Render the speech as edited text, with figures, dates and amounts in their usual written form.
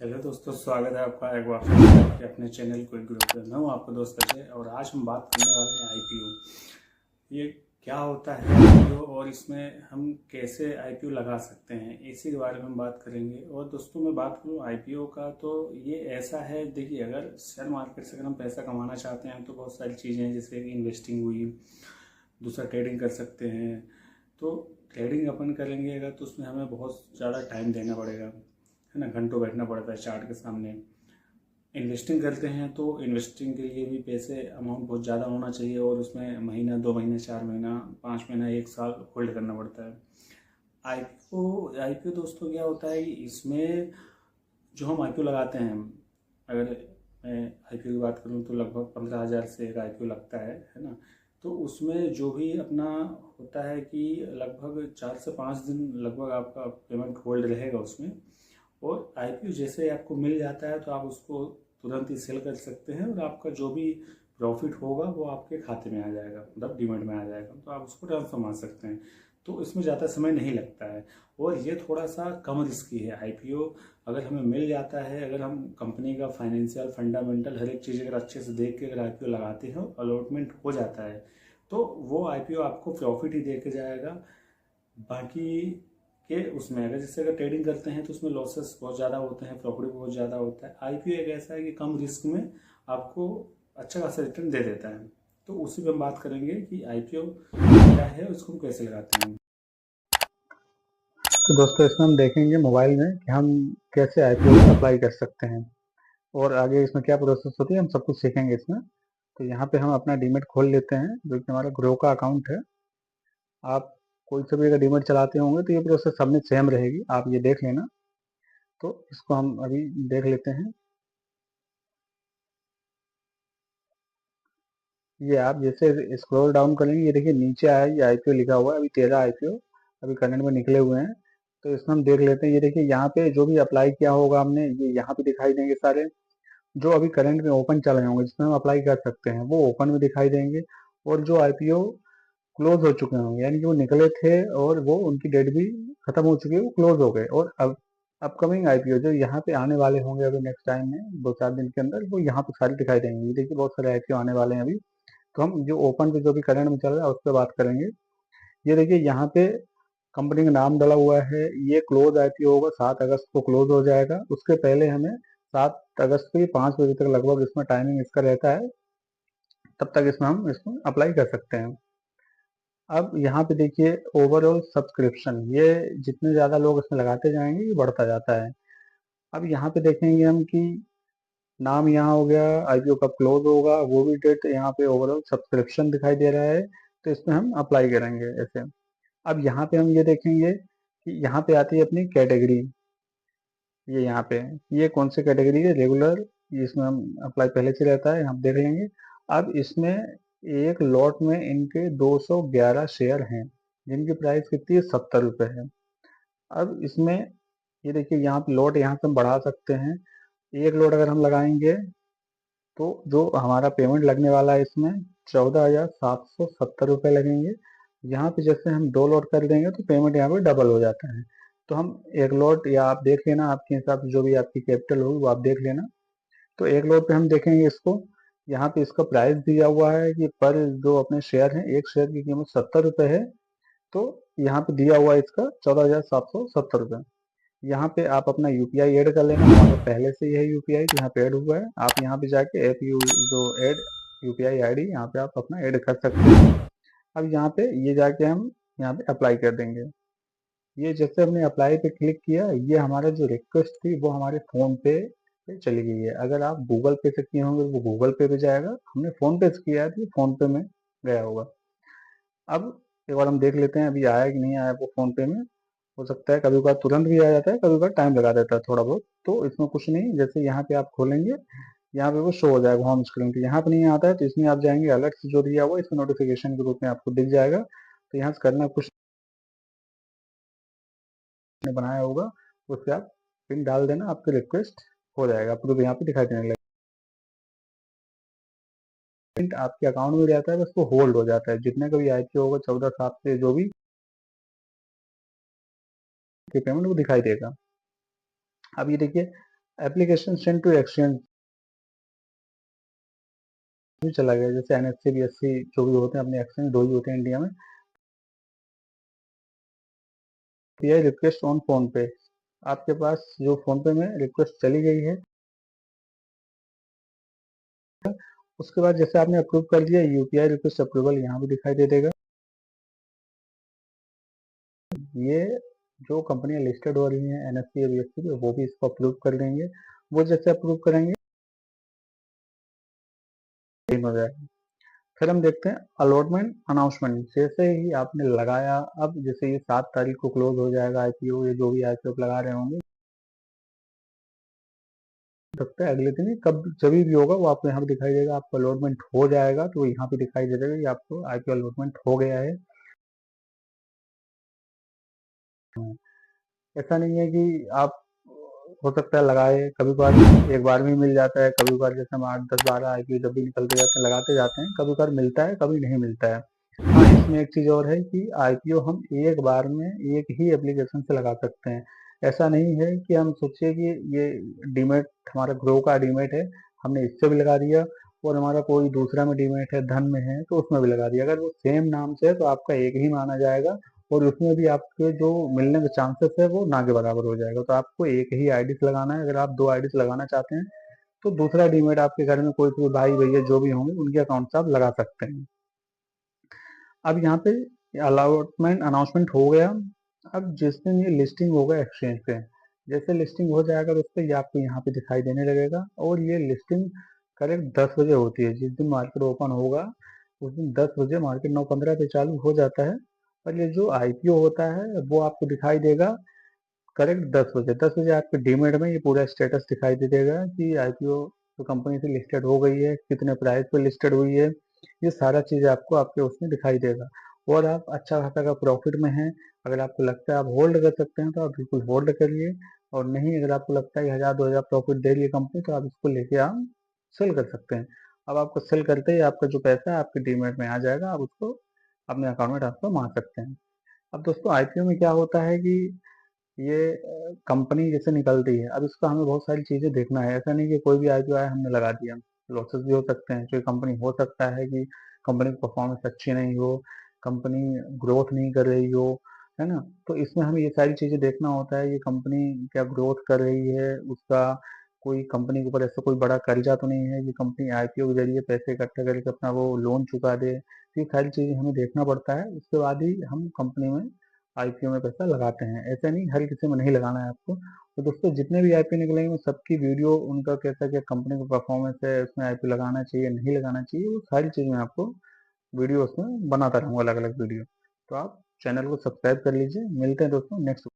Hello दोस्तों, स्वागत है आपका एक बार फिर से आपके अपने चैनल क्विक ग्रो पे। मैं हूँ आपका दोस्त अजय और आज हम बात करने वाले हैं आईपीओ। ये क्या होता है आईपीओ और इसमें हम कैसे आईपीओ लगा सकते हैं, इसी के बारे में हम बात करेंगे। और दोस्तों मैं बात करूँ आईपीओ का, तो ये ऐसा है, देखिए, अगर शेयर मार्केट से अगर हम पैसा कमाना चाहते हैं तो बहुत सारी चीज़ें हैं, जैसे इन्वेस्टिंग हुई, दूसरा ट्रेडिंग कर सकते हैं। तो ट्रेडिंग अपन करेंगे अगर, तो उसमें हमें बहुत ज़्यादा टाइम देना पड़ेगा, है ना, घंटों बैठना पड़ता है चार्ट के सामने। इन्वेस्टिंग करते हैं तो इन्वेस्टिंग के लिए भी पैसे अमाउंट बहुत ज़्यादा होना चाहिए और उसमें महीना, 2 महीने, 4 महीना, 5 महीना, 1 साल होल्ड करना पड़ता है। आईपीओ आईपीओ दोस्तों क्या होता है, इसमें जो हम आईपीओ लगाते हैं, अगर मैं आईपीओ की बात करूँ तो लगभग 15,000 से एक आईपीओ लगता है ना। तो उसमें जो भी अपना होता है कि लगभग 4 से 5 दिन लगभग आपका पेमेंट होल्ड रहेगा उसमें। और आईपीओ जैसे आपको मिल जाता है तो आप उसको तुरंत ही सेल कर सकते हैं और आपका जो भी प्रॉफिट होगा वो आपके खाते में आ जाएगा, मतलब डीमैट में आ जाएगा, तो आप उसको ट्रांसफर मार सकते हैं। तो इसमें ज़्यादा समय नहीं लगता है और ये थोड़ा सा कम रिस्की है आईपीओ। अगर हमें मिल जाता है, अगर हम कंपनी का फाइनेंशियल फंडामेंटल हर एक चीज़ अगर अच्छे से देख के अगर आईपीओ लगाते हैं, अलॉटमेंट हो जाता है, तो वो आईपीओ आपको प्रॉफिट ही दे के जाएगा। बाकी के उसमें अगर जैसे अगर ट्रेडिंग करते हैं तो उसमें लॉसेस बहुत ज़्यादा होते हैं, प्रॉफिट बहुत ज़्यादा होता है। आईपीओ एक ऐसा है कि कम रिस्क में आपको अच्छा खासा रिटर्न दे देता है। तो उसी पे हम बात करेंगे कि आईपीओ क्या है, उसको हम कैसे लगाते हैं। तो दोस्तों इसमें हम देखेंगे मोबाइल में कि हम कैसे आईपीओ अप्लाई कर सकते हैं और आगे इसमें क्या प्रोसेस होती है, हम सब कुछ सीखेंगे इसमें। तो यहाँ पे हम अपना डीमेट खोल लेते हैं, जो कि हमारा ग्रो का अकाउंट है। आप कोई सा भी अगर डीमेट चलाते होंगे तो ये प्रोसेस सब में सेम रहेगी, आप ये देख लेना। तो इसको हम अभी देख लेते हैं। ये आप जैसे स्क्रॉल डाउन करेंगे, ये देखिए नीचे आया, ये आईपीओ लिखा हुआ है। अभी 13 आईपीओ अभी करंट में निकले हुए हैं। तो इसमें हम देख लेते हैं। ये देखिए यहाँ पे जो भी अप्लाई किया होगा हमने, ये यहाँ पे दिखाई देंगे सारे। जो अभी करंट में ओपन चल रहे होंगे जिसमें हम अप्लाई कर सकते हैं, वो ओपन में दिखाई देंगे। और जो आईपीओ क्लोज हो चुके होंगे, यानी कि वो निकले थे और वो उनकी डेट भी खत्म हो चुकी है, वो क्लोज हो गए। और अब अपकमिंग आईपीओ जो यहाँ पे आने वाले होंगे अभी नेक्स्ट टाइम में 2-4 दिन के अंदर, वो यहाँ पे सारे दिखाई देंगे। ये देखिए बहुत सारे आईपीओ आने वाले हैं अभी। तो हम जो ओपन पे जो भी करंट में चल रहा है उस पर बात करेंगे। ये देखिए यहाँ पे कंपनी का नाम डाला हुआ है। ये क्लोज आईपीओ होगा, 7 अगस्त को क्लोज हो जाएगा। उसके पहले हमें 7 अगस्त के 5 बजे तक लगभग इसमें टाइमिंग इसका रहता है, तब तक इसमें हम इसमें अप्लाई कर सकते हैं। अब यहाँ पे देखिए ओवरऑल सब्सक्रिप्शन, ये जितने ज़्यादा लोग इसमें लगाते जाएंगे ये बढ़ता जाता है। अब यहाँ पे देखेंगे हम कि नाम यहाँ हो गया, आईपीओ कब क्लोज होगा वो भी डेट, यहाँ पे ओवरऑल सब्सक्रिप्शन दिखाई दे रहा है। तो इसमें हम अप्लाई करेंगे ऐसे। अब यहाँ पे हम ये देखेंगे कि यहाँ पे आती है अपनी कैटेगरी। ये यहाँ पे ये कौन सी कैटेगरी है, रेगुलर, इसमें हम अप्लाई पहले से रहता है, हम देख लेंगे। अब इसमें एक लॉट में इनके 211 शेयर हैं, जिनकी प्राइस कितनी है, 70 रुपये है। अब इसमें ये देखिए यहाँ पे लॉट यहाँ से हम बढ़ा सकते हैं। एक लॉट अगर हम लगाएंगे तो जो हमारा पेमेंट लगने वाला है इसमें 14,770 रुपये लगेंगे। यहाँ पे जैसे हम 2 लॉट कर देंगे तो पेमेंट यहाँ पे डबल हो जाता है। तो हम एक लॉट, या आप देख लेना आपके हिसाब से जो भी आपकी कैपिटल होगी वो आप देख लेना। तो एक लॉट पे हम देखेंगे इसको। यहाँ पे इसका प्राइस दिया हुआ है कि पर जो अपने शेयर हैं, एक शेयर की कीमत 70 रुपये है। तो यहाँ पे दिया हुआ है इसका 14,770 रुपये। यहाँ पे आप अपना यूपीआई ऐड कर लेना, हमारा पहले से ही है यूपीआई, तो यहाँ पे ऐड हुआ है। आप यहाँ पे जाके ऐप यू जो ऐड यूपीआई आईडी, यहाँ पे आप अपना ऐड कर सकते हैं। अब यहाँ पे ये जाके हम यहाँ पे अप्लाई कर देंगे। ये जैसे हमने अप्लाई पे क्लिक किया, ये हमारा जो रिक्वेस्ट थी वो हमारे फोन पे चली गई है। अगर आप गूगल पे से किए होंगे तो वो गूगल पे जाएगा, हमने फोन पे से किया है तो फोन पे में गया होगा। अब एक बार हम देख लेते हैं अभी आया कि नहीं आया वो फोन पे में। हो सकता है कभी कभार तुरंत भी आ जाता है, कभी कभार टाइम लगा देता है थोड़ा बहुत। तो इसमें कुछ नहीं, जैसे यहाँ पे आप खोलेंगे, यहाँ पे वो शो हो जाएगा होम स्क्रीन पे। यहाँ पे नहीं आता है तो इसमें आप जाएंगे अलर्ट जो दिया हुआ है, इसमें नोटिफिकेशन के रूप में आपको दिख जाएगा। तो यहाँ से करना कुछ नहीं, बनाया होगा उस पर आप पिन डाल देना, आपकी रिक्वेस्ट हो जाएगा, आपको तो यहाँ पे दिखाई देने लगेगा। पेमेंट आपके अकाउंट में रहता है, बस वो होल्ड हो जाता है। जितने का भी आईपीओ होगा 14/7 से जो भी पेमेंट वो दिखाई देगा। अब ये देखिए एप्लीकेशन सेंड टू एक्सचेंज भी चला गया, जैसे एनएससी बीएससी जो भी होते हैं अपने एक्सचेंज 2 ही होते हैं इंडिया में। यूपीआई रिक्वेस्ट ऑन फोन पे, आपके पास जो फोन पे में रिक्वेस्ट चली गई है, उसके बाद जैसे आपने अप्रूव कर दिया, यूपीआई रिक्वेस्ट अप्रूवल यहाँ भी दिखाई दे देगा। ये जो कंपनियां लिस्टेड हो रही हैं एनएससी या बीएससी पे, वो भी इसको अप्रूव कर देंगे। वो जैसे अप्रूव करेंगे हो जाएगा। फिर हम देखते हैं अलॉटमेंट अनाउंसमेंट। जैसे ही आपने लगाया, अब जैसे ये 7 तारीख को क्लोज हो जाएगा आईपीओ, ये जो भी आईपीओ लगा रहे होंगे, सकता है अगले दिन ही कब जब भी होगा वो आपको यहाँ पे दिखाई देगा। आपको अलॉटमेंट हो जाएगा तो यहाँ पे दिखाई दे देगा कि आपको आईपीओ अलॉटमेंट हो गया है। ऐसा नहीं है कि आप हो सकता है लगाए, कभी कभार एक बार में मिल जाता है, कभी कभार जैसे हम 8 10 12 आईपीओ जब भी निकलते जाते हैं लगाते जाते हैं, कभी कभार मिलता है कभी नहीं मिलता है। हाँ, इसमें एक चीज और है कि आईपीओ हम एक बार में एक ही एप्लीकेशन से लगा सकते हैं। ऐसा नहीं है कि हम सोचिए कि ये डीमेट हमारा ग्रो का डीमेट है, हमने इससे भी लगा दिया, और हमारा कोई दूसरा में डीमेट है धन में है तो उसमें भी लगा दिया। अगर वो सेम नाम से है तो आपका एक ही माना जाएगा, और उसमें भी आपके जो मिलने के चांसेस है वो ना के बराबर हो जाएगा। तो आपको एक ही आईडी से लगाना है। अगर आप 2 आईडी से लगाना चाहते हैं तो दूसरा डीमेट आपके घर में कोई कोई भाई भैया जो भी होंगे उनके अकाउंट से आप लगा सकते हैं। अब यहाँ पे अलॉटमेंट अनाउंसमेंट हो गया। अब जिस दिन ये लिस्टिंग होगा एक्सचेंज पे, जैसे लिस्टिंग हो जाएगा दोस्तों, ये आपको यहाँ पे दिखाई देने लगेगा। और ये लिस्टिंग करेक्ट 10 बजे होती है। जिस दिन मार्केट ओपन होगा उस दिन 10 बजे, मार्केट 9:15 पे चालू हो जाता है। और ये जो आईपीओ होता है वो आपको दिखाई देगा करेक्ट 10 बजे। 10 बजे आपके डीमेट में ये पूरा स्टेटस दिखाई दे देगा कि आईपीओ जो कंपनी से लिस्टेड हो गई है, कितने प्राइस पे लिस्टेड हुई है, ये सारा चीज आपको आपके उसमें दिखाई देगा। और आप अच्छा खासा का प्रॉफिट में हैं, अगर आपको लगता है आप होल्ड कर सकते हैं तो आप बिल्कुल होल्ड करिए। और नहीं, अगर आपको लगता है 1000-2000 प्रॉफिट दे रही है कंपनी तो आप इसको लेके आप सेल कर सकते हैं। अब आपको सेल करते ही आपका जो पैसा है आपके डीमेट में आ जाएगा, आप उसको अपने अकाउंट में ट्रांसफर मार सकते हैं। अब दोस्तों आईपीओ में क्या होता है कि ये कंपनी जैसे निकलती है, अब इसका हमें बहुत सारी चीजें देखना है। ऐसा नहीं कि कोई भी आईपीओ आया हमने लगा दिया, लॉसेस भी हो सकते हैं। कोई कंपनी हो सकता है कि कंपनी की परफॉर्मेंस अच्छी नहीं हो, कंपनी ग्रोथ नहीं कर रही हो, है ना। तो इसमें हमें ये सारी चीजें देखना होता है, ये कंपनी क्या ग्रोथ कर रही है, उसका कोई कंपनी के ऊपर ऐसा कोई बड़ा कर्जा तो नहीं है कि कंपनी आईपीओ के जरिए पैसे इकट्ठा करके अपना वो लोन चुका दे। तो ये सारी चीजें हमें देखना पड़ता है, उसके बाद ही हम कंपनी में आईपीओ में पैसा लगाते हैं। ऐसे नहीं हर किसी में नहीं लगाना है आपको। तो दोस्तों जितने भी आईपीओ निकलेंगे वो सबकी वीडियो, उनका कैसा क्या कंपनी का परफॉर्मेंस है, उसमें आईपीओ लगाना चाहिए नहीं लगाना चाहिए, वो सारी चीज़ मैं आपको वीडियो उसमें बनाता रहूँगा, अलग अलग वीडियो। तो आप चैनल को सब्सक्राइब कर लीजिए। मिलते हैं दोस्तों नेक्स्ट